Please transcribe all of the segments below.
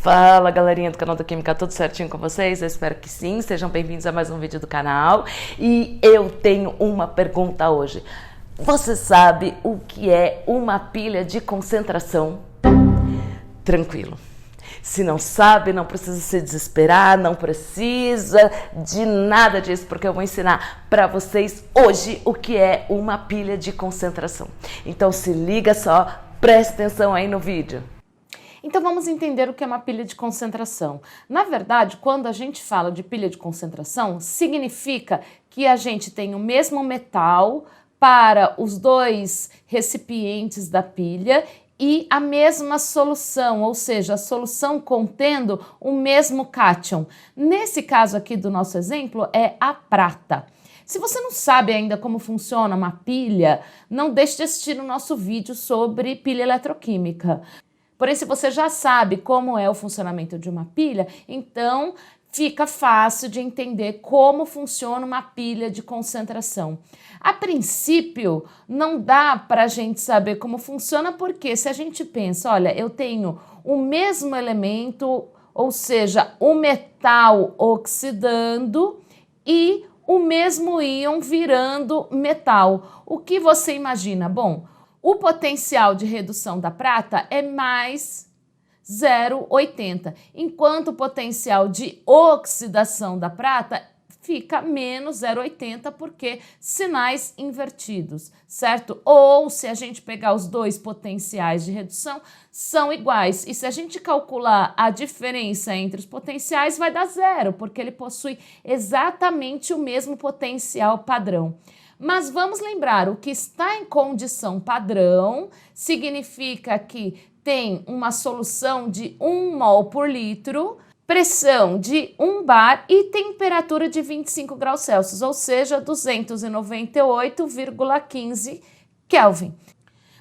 Fala galerinha do canal da Química, tudo certinho com vocês? Eu espero que sim, sejam bem-vindos a mais um vídeo do canal. E eu tenho uma pergunta hoje. Você sabe o que é uma pilha de concentração? Tranquilo. Se não sabe, não precisa se desesperar, não precisa de nada disso, porque eu vou ensinar para vocês hoje o que é uma pilha de concentração. Então se liga só, presta atenção aí no vídeo. Então vamos entender o que é uma pilha de concentração. Na verdade, quando a gente fala de pilha de concentração, significa que a gente tem o mesmo metal para os dois recipientes da pilha e a mesma solução, ou seja, a solução contendo o mesmo cátion. Nesse caso aqui do nosso exemplo é a prata. Se você não sabe ainda como funciona uma pilha, não deixe de assistir o nosso vídeo sobre pilha eletroquímica. Porém, se você já sabe como é o funcionamento de uma pilha, então fica fácil de entender como funciona uma pilha de concentração. A princípio, não dá para a gente saber como funciona, porque se a gente pensa, olha, eu tenho o mesmo elemento, ou seja, o metal oxidando e o mesmo íon virando metal. O que você imagina? Bom, o potencial de redução da prata é mais 0,80, enquanto o potencial de oxidação da prata fica menos 0,80, porque sinais invertidos, certo? Ou se a gente pegar os dois potenciais de redução, são iguais. E se a gente calcular a diferença entre os potenciais, vai dar zero, porque ele possui exatamente o mesmo potencial padrão. Mas vamos lembrar, o que está em condição padrão significa que tem uma solução de 1 mol por litro, pressão de 1 bar e temperatura de 25 graus Celsius, ou seja, 298,15 Kelvin.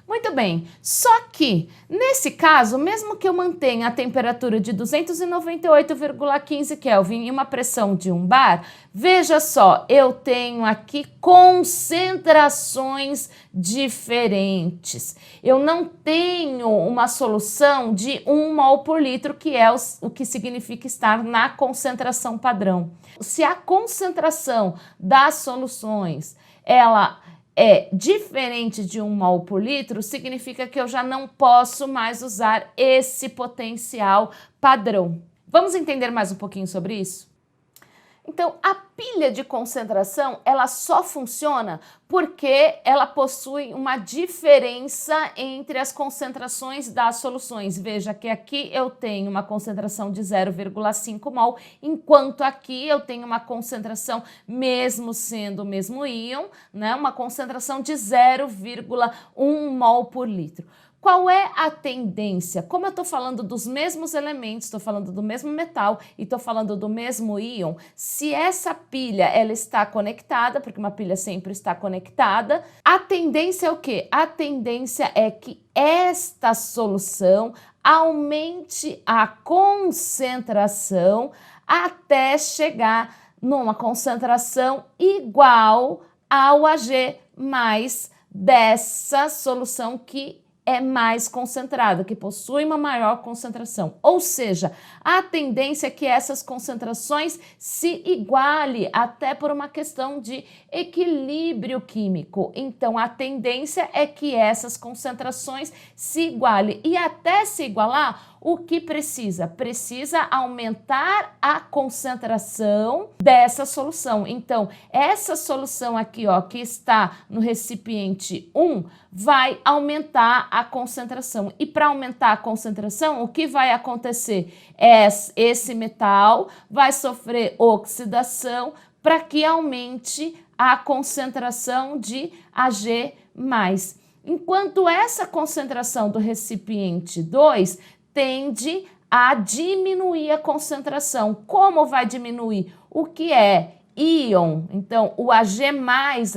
Muito bem, só que nesse caso, mesmo que eu mantenha a temperatura de 298,15 Kelvin e uma pressão de 1 bar, veja só, eu tenho aqui concentrações diferentes. Eu não tenho uma solução de 1 mol por litro, que é o que significa estar na concentração padrão. Se a concentração das soluções, ela é diferente de 1 mol por litro, significa que eu já não posso mais usar esse potencial padrão. Vamos entender mais um pouquinho sobre isso? Então, a pilha de concentração, ela só funciona porque ela possui uma diferença entre as concentrações das soluções. Veja que aqui eu tenho uma concentração de 0,5 mol, enquanto aqui eu tenho uma concentração, mesmo sendo o mesmo íon, né, uma concentração de 0,1 mol por litro. Qual é a tendência? Como eu estou falando dos mesmos elementos, estou falando do mesmo metal e estou falando do mesmo íon, se essa pilha ela está conectada, porque uma pilha sempre está conectada, a tendência é o quê? A tendência é que esta solução aumente a concentração até chegar numa concentração igual ao Ag mais dessa solução que é mais concentrada, que possui uma maior concentração. Ou seja, a tendência é que essas concentrações se igualem, até por uma questão de equilíbrio químico. Então, a tendência é que essas concentrações se igualem. E até se igualar, o que precisa? Precisa aumentar a concentração dessa solução. Então, essa solução aqui, ó, que está no recipiente 1, vai aumentar a concentração. E para aumentar a concentração, o que vai acontecer? Esse metal vai sofrer oxidação para que aumente a concentração de Ag+. Enquanto essa concentração do recipiente 2 tende a diminuir a concentração. Como vai diminuir? O que é íon? Então, o Ag+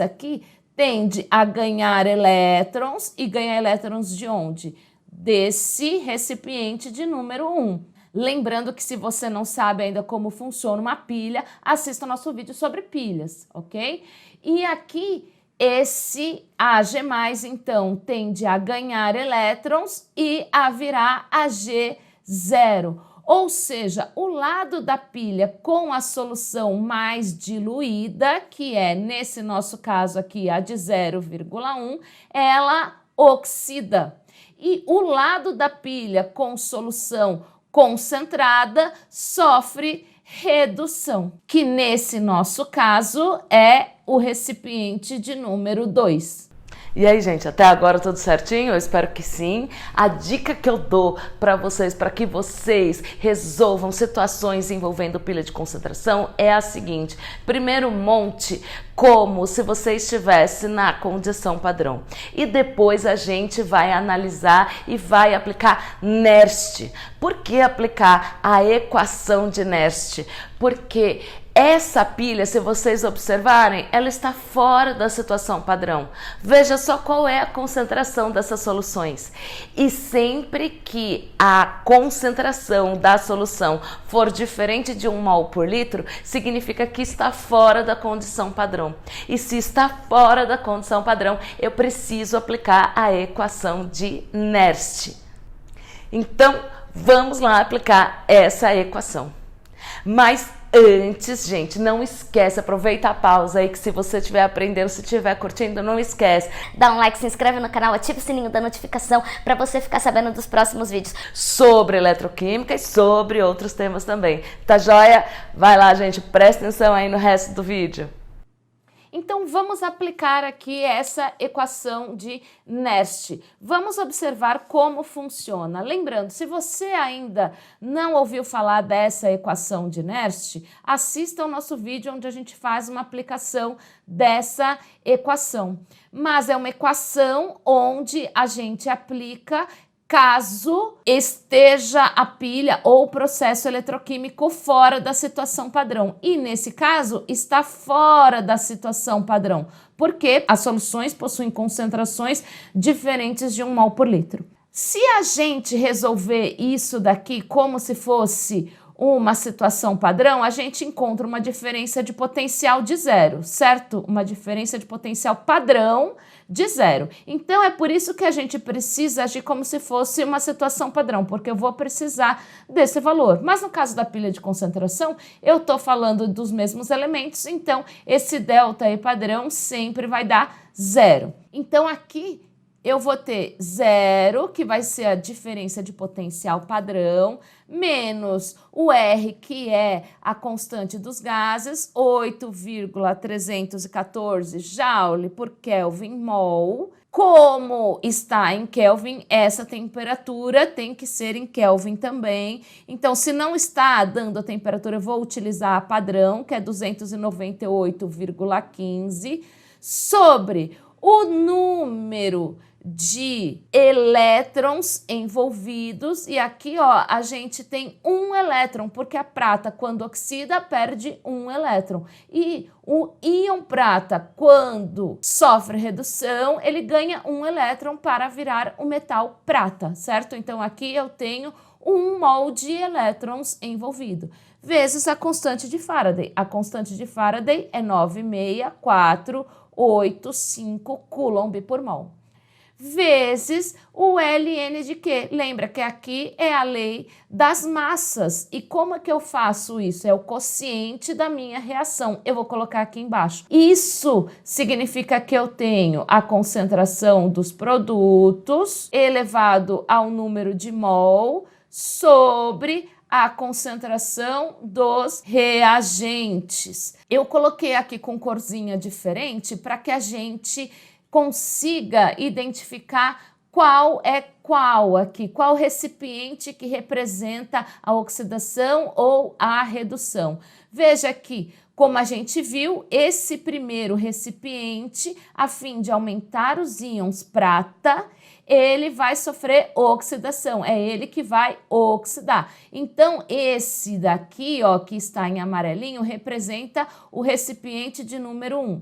aqui tende a ganhar elétrons, e ganhar elétrons de onde? Desse recipiente de número 1. Lembrando que se você não sabe ainda como funciona uma pilha, assista o nosso vídeo sobre pilhas, ok? E aqui, esse Ag+, então, tende a ganhar elétrons e a virar Ag0. Ou seja, o lado da pilha com a solução mais diluída, que é nesse nosso caso aqui a de 0,1, ela oxida. E o lado da pilha com solução concentrada sofre redução, que nesse nosso caso é o recipiente de número 2. E aí, gente, até agora tudo certinho? Eu espero que sim. A dica que eu dou para vocês, para que vocês resolvam situações envolvendo pilha de concentração é a seguinte. Primeiro, monte como se você estivesse na condição padrão. E depois a gente vai analisar e vai aplicar Nernst. Por que aplicar a equação de Nernst? Porque essa pilha, se vocês observarem, ela está fora da situação padrão. Veja só qual é a concentração dessas soluções. E sempre que a concentração da solução for diferente de 1 mol por litro, significa que está fora da condição padrão. E se está fora da condição padrão, eu preciso aplicar a equação de Nernst. Então, vamos lá aplicar essa equação. Mas antes, gente, não esquece, aproveita a pausa aí que se você estiver aprendendo, se estiver curtindo, não esquece. Dá um like, se inscreve no canal, ativa o sininho da notificação para você ficar sabendo dos próximos vídeos. Sobre eletroquímica e sobre outros temas também. Tá joia? Vai lá, gente, presta atenção aí no resto do vídeo. Então, vamos aplicar aqui essa equação de Nernst. Vamos observar como funciona. Lembrando, se você ainda não ouviu falar dessa equação de Nernst, assista ao nosso vídeo onde a gente faz uma aplicação dessa equação. Mas é uma equação onde a gente aplica caso esteja a pilha ou o processo eletroquímico fora da situação padrão. E nesse caso, está fora da situação padrão, porque as soluções possuem concentrações diferentes de 1 mol por litro. Se a gente resolver isso daqui como se fosse uma situação padrão, a gente encontra uma diferença de potencial de 0, certo? Uma diferença de potencial padrão de 0. Então, é por isso que a gente precisa agir como se fosse uma situação padrão, porque eu vou precisar desse valor. Mas no caso da pilha de concentração, eu estou falando dos mesmos elementos, então esse ΔE padrão sempre vai dar 0. Então, aqui eu vou ter 0, que vai ser a diferença de potencial padrão, menos o R, que é a constante dos gases, 8,314 Joule por Kelvin mol. Como está em Kelvin, essa temperatura tem que ser em Kelvin também. Então, se não está dando a temperatura, eu vou utilizar a padrão, que é 298,15, sobre o número de elétrons envolvidos, e aqui ó, a gente tem um elétron, porque a prata quando oxida perde um elétron, e o íon prata quando sofre redução, ele ganha um elétron para virar o metal prata, certo? Então aqui eu tenho 1 mol de elétrons envolvido, vezes a constante de Faraday. A constante de Faraday é 96485 Coulomb por mol. Vezes o ln de Q. Lembra que aqui é a lei das massas. E como é que eu faço isso? É o quociente da minha reação. Eu vou colocar aqui embaixo. Isso significa que eu tenho a concentração dos produtos elevado ao número de mol sobre a concentração dos reagentes. Eu coloquei aqui com corzinha diferente para que a gente consiga identificar qual é qual aqui, qual recipiente que representa a oxidação ou a redução. Veja aqui, como a gente viu, esse primeiro recipiente, a fim de aumentar os íons prata, ele vai sofrer oxidação, é ele que vai oxidar. Então, esse daqui, ó, que está em amarelinho, representa o recipiente de número 1.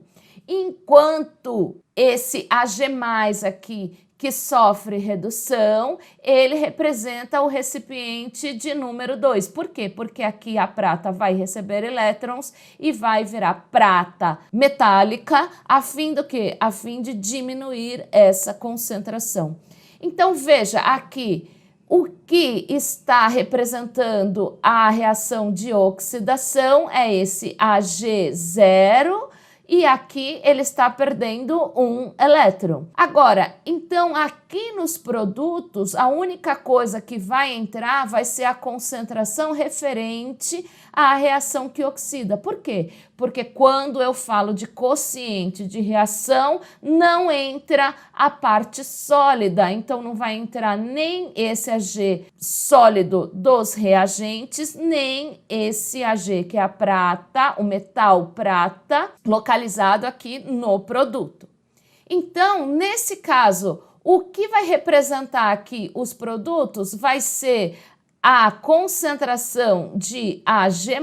Enquanto esse Ag+, aqui, que sofre redução, ele representa o recipiente de número 2. Por quê? Porque aqui a prata vai receber elétrons e vai virar prata metálica, a fim do quê? A fim de diminuir essa concentração. Então, veja, aqui O que está representando a reação de oxidação é esse Ag0, e aqui ele está perdendo um elétron. Agora, então aqui nos produtos, a única coisa que vai entrar vai ser a concentração referente à reação que oxida. Por quê? Porque quando eu falo de quociente de reação, não entra a parte sólida, então não vai entrar nem esse Ag sólido dos reagentes, nem esse Ag, que é a prata, o metal prata, localizado aqui no produto. Então, nesse caso, o que vai representar aqui os produtos vai ser a concentração de Ag+,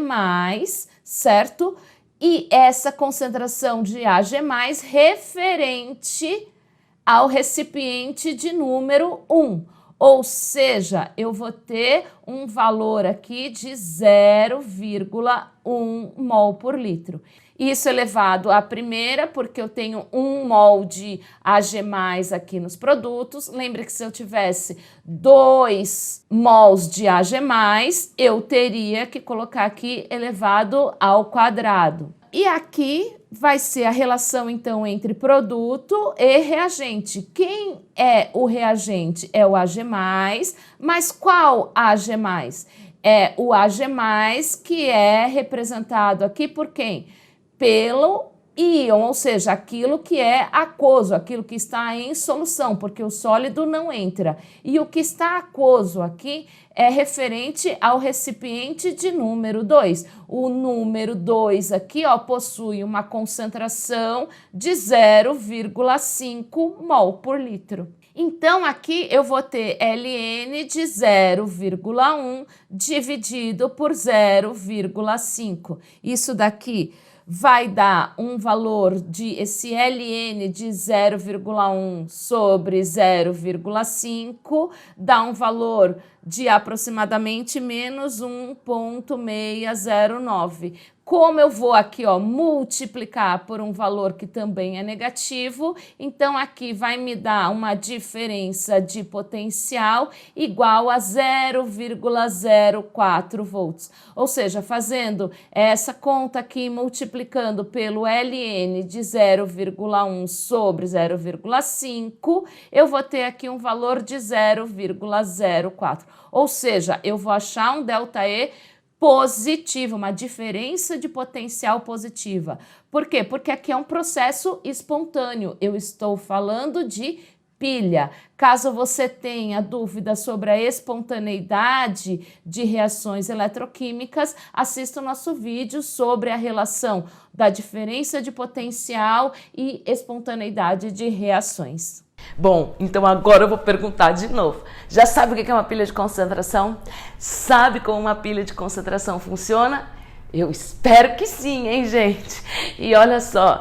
certo? E essa concentração de Ag+, referente ao recipiente de número 1. Ou seja, eu vou ter um valor aqui de 0,1 mol por litro. Isso elevado à primeira, porque eu tenho 1 mol de Ag+ aqui nos produtos. Lembre que se eu tivesse 2 mols de Ag+, eu teria que colocar aqui elevado ao quadrado. E aqui vai ser a relação, então, entre produto e reagente. Quem é o reagente? É o Ag+, mas qual Ag+? É o Ag+, que é representado aqui por quem? Pelo íon, ou seja, aquilo que é aquoso, aquilo que está em solução, porque o sólido não entra. E o que está aquoso aqui é referente ao recipiente de número 2. O número 2 aqui, ó, possui uma concentração de 0,5 mol por litro. Então, aqui eu vou ter Ln de 0,1 dividido por 0,5. Isso daqui vai dar um valor de esse Ln de 0,1 sobre 0,5, dá um valor de aproximadamente menos 1,609. Como eu vou aqui, ó, multiplicar por um valor que também é negativo, então aqui vai me dar uma diferença de potencial igual a 0,04 volts. Ou seja, fazendo essa conta aqui, multiplicando pelo Ln de 0,1 sobre 0,5, eu vou ter aqui um valor de 0,04. Ou seja, eu vou achar um ΔE positivo, uma diferença de potencial positiva. Por quê? Porque aqui é um processo espontâneo. Eu estou falando de pilha. Caso você tenha dúvida sobre a espontaneidade de reações eletroquímicas, assista o nosso vídeo sobre a relação da diferença de potencial e espontaneidade de reações. Bom, então agora eu vou perguntar de novo. Já sabe o que é uma pilha de concentração? Sabe como uma pilha de concentração funciona? Eu espero que sim, hein, gente? E olha só,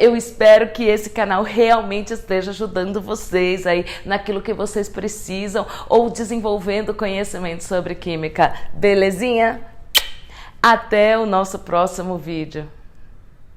eu espero que esse canal realmente esteja ajudando vocês aí naquilo que vocês precisam ou desenvolvendo conhecimento sobre química. Belezinha? Até o nosso próximo vídeo.